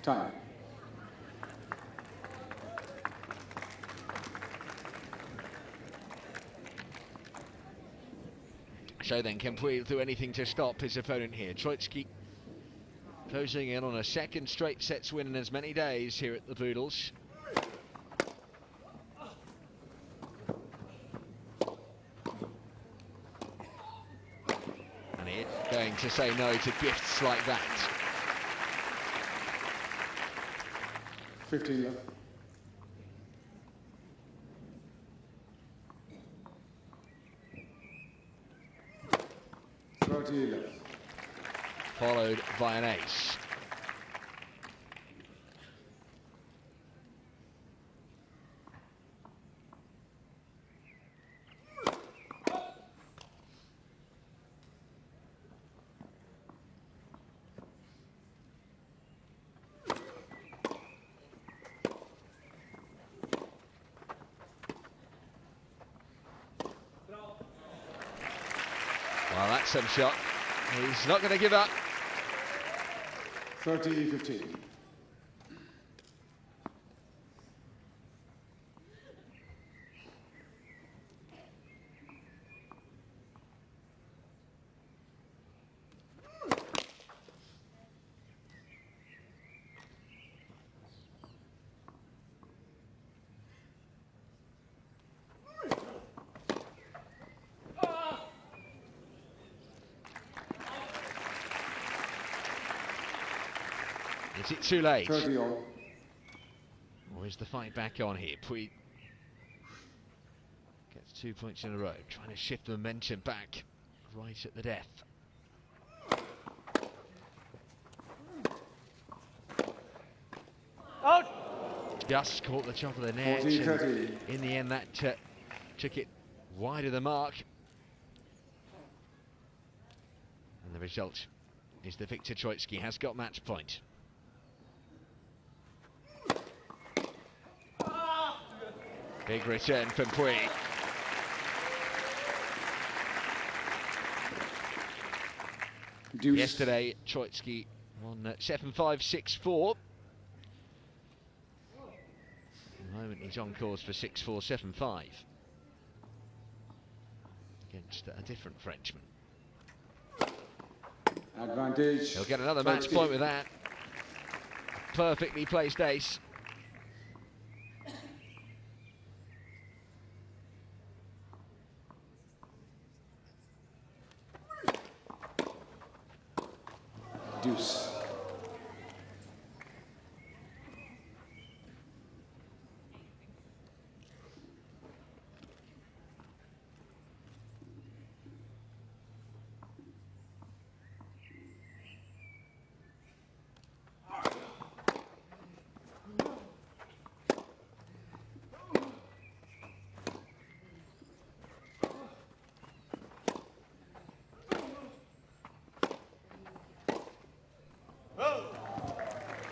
Time. So then, can Puille do anything to stop his opponent here? Troicki closing in on a second straight sets win in as many days here at the Boodles. And he's going to say no to gifts like that. 15 left. Left. Followed by an ace. Well, that's some shot. He's not going to give up. 30-15. Is it too late? 30 all. Or is the fight back on here? Puille gets 2 points in a row, trying to shift the momentum back right at the death. Out! Just caught the top of the net. 40-30. In the end, that took it wide of the mark. And the result is that Viktor Troicki has got match point. Big return from Puille. Deuce. Yesterday, Troicki won 7-5, 6-4. At the moment, he's on course for 6-4, 7-5 against a different Frenchman. Advantage. He'll get another match Troicki. point with that. Perfectly placed ace. deuce.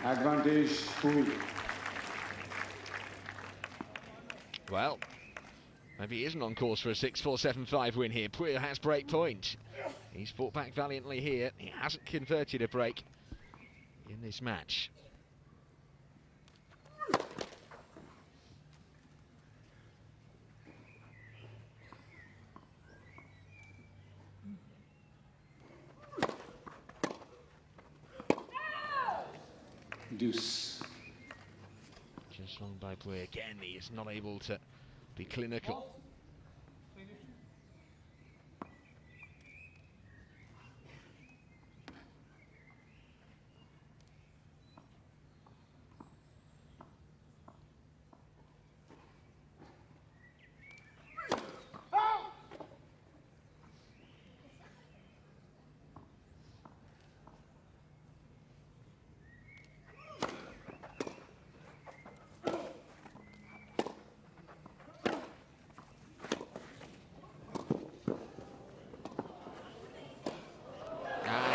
Advantage, Pouille. Well, maybe he isn't on course for a 6-4-7-5 win here. Puille has break point. He's fought back valiantly here. He hasn't converted a break in this match. Deuce. Just long by Puille again. He is not able to be clinical.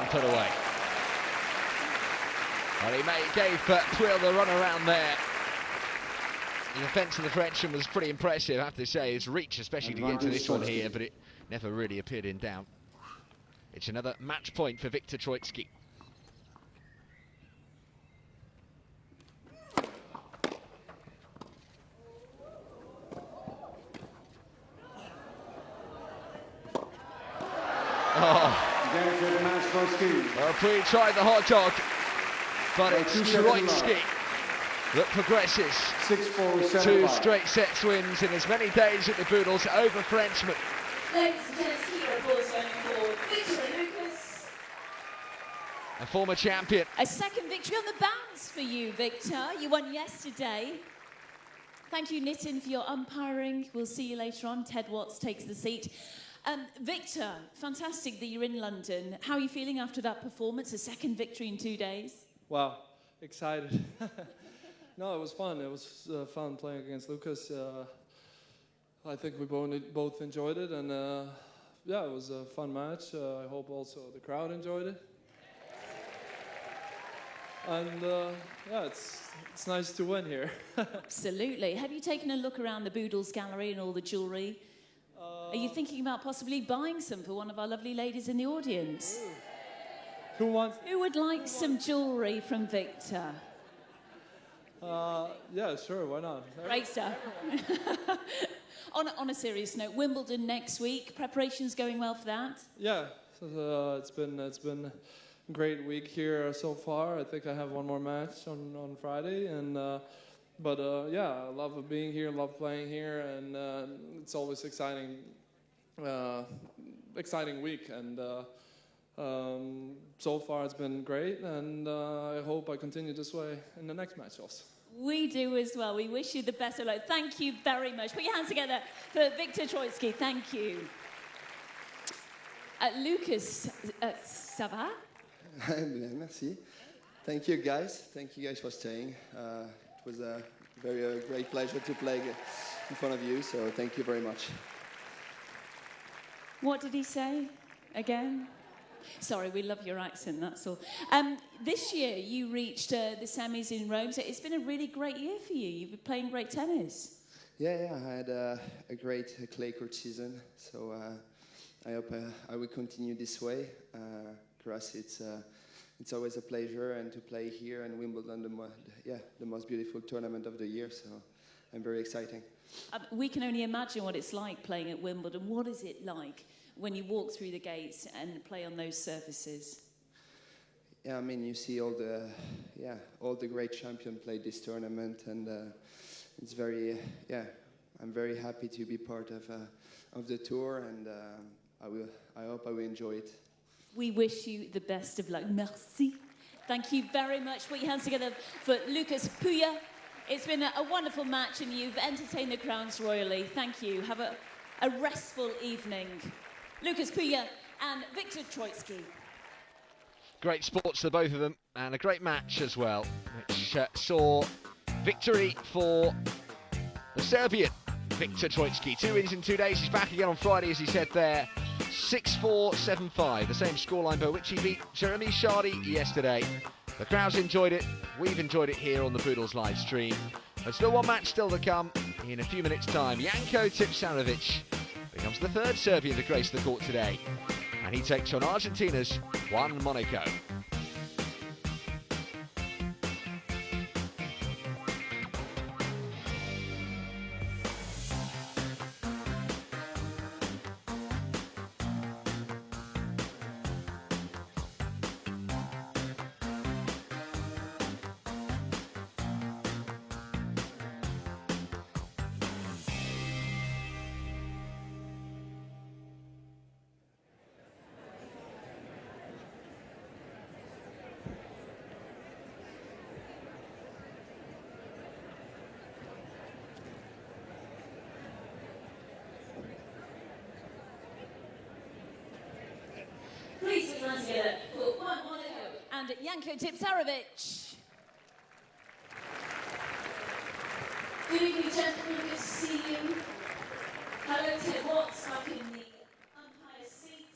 Put away. Well, he gave Puille the run around there. The defence of the Frenchman was pretty impressive, I have to say. His reach, especially to get into this one here, but it never really appeared in doubt. It's another match point for Viktor Troicki. Oh. Well, Puille tried the hot dog, but it's Troicki that progresses. 6-4, 7-5. 2 straight sets wins in as many days at the Boodles over Frenchman. Ladies and gents, here of course going forward, Victor Lucas. A former champion. A second victory on the bounce for you, Victor. You won yesterday. Thank you, Nitin, for your umpiring. We'll see you later on. Ted Watts takes the seat. Victor, fantastic that you're in London. How are you feeling after that performance? A second victory in 2 days? Wow, excited. No, it was fun. It was fun playing against Lucas. I think we both enjoyed it, and yeah, it was a fun match. I hope also the crowd enjoyed it. And yeah, it's nice to win here. Absolutely. Have you taken a look around the Boodles gallery and all the jewellery? Are you thinking about possibly buying some for one of our lovely ladies in the audience? Who wants? Who would like some jewellery from Victor? Yeah, sure, why not? Great stuff. On a serious note, Wimbledon next week. Preparations going well for that? Yeah, so, it's been a great week here so far. I think I have one more match on Friday, and but yeah, I love being here, love playing here, and it's always exciting week, and so far it's been great, and I hope I continue this way in the next match also. We do as well. We wish you the best of luck. Thank you very much. Put your hands together for Viktor Troicki. Thank you. Lucas, ça va? Bien, merci. Thank you guys for staying. It was a very great pleasure to play in front of you, so thank you very much. What did he say again? Sorry, we love your accent, that's all. This year you reached the semis in Rome, so it's been a really great year for you. You've been playing great tennis. Yeah, I had a great clay court season, so I hope I will continue this way. For us, it's always a pleasure, and to play here in Wimbledon, the most beautiful tournament of the year, so I'm very exciting. We can only imagine what it's like playing at Wimbledon. What is it like when you walk through the gates and play on those surfaces? Yeah, I mean, you see all the great champions play this tournament, and it's very, I'm very happy to be part of the tour, and I hope I will enjoy it. We wish you the best of luck. Merci. Thank you very much. Put your hands together for Lucas Pouille. It's been a wonderful match and you've entertained the crowds royally. Thank you. Have a restful evening. Lucas Pouille and Viktor Troicki. Great sports to both of them, and a great match as well, which saw victory for the Serbian Viktor Troicki. 2 wins in 2 days. He's back again on Friday, as he said there. 6-4, 7-5, the same scoreline by which he beat Jeremy Shardy yesterday. The crowds enjoyed it. We've enjoyed it here on the Poodles live stream. There's still one match still to come. In a few minutes' time, Janko Tipsarevic becomes the third Serbian to grace the court today, and he takes on Argentina's Juan Monaco. Please put your hands together for Juan Monaco and Janko Tipsarevic. Good evening, gentlemen. Good to see you. Hello, Ted Watts, back in the umpire seat.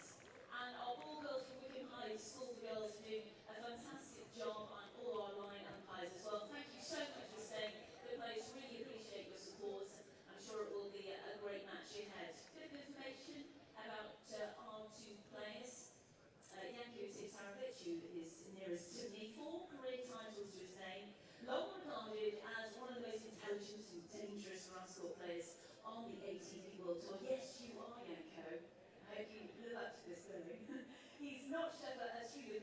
And our ball girls from Wickham High School girls are doing a fantastic job, and all our line umpires as well. Thank you so much for staying. The players really appreciate your support. I'm sure it will be a great match ahead. Bit of information about our two players. Janko Tipsarevic, who is nearest to me, 4 career titles to his name, long regarded as one of the most intelligent and dangerous grass court players on the ATP World Tour. Yes, you are, Janko. I hope you live up to this billing. He's notched up a streak of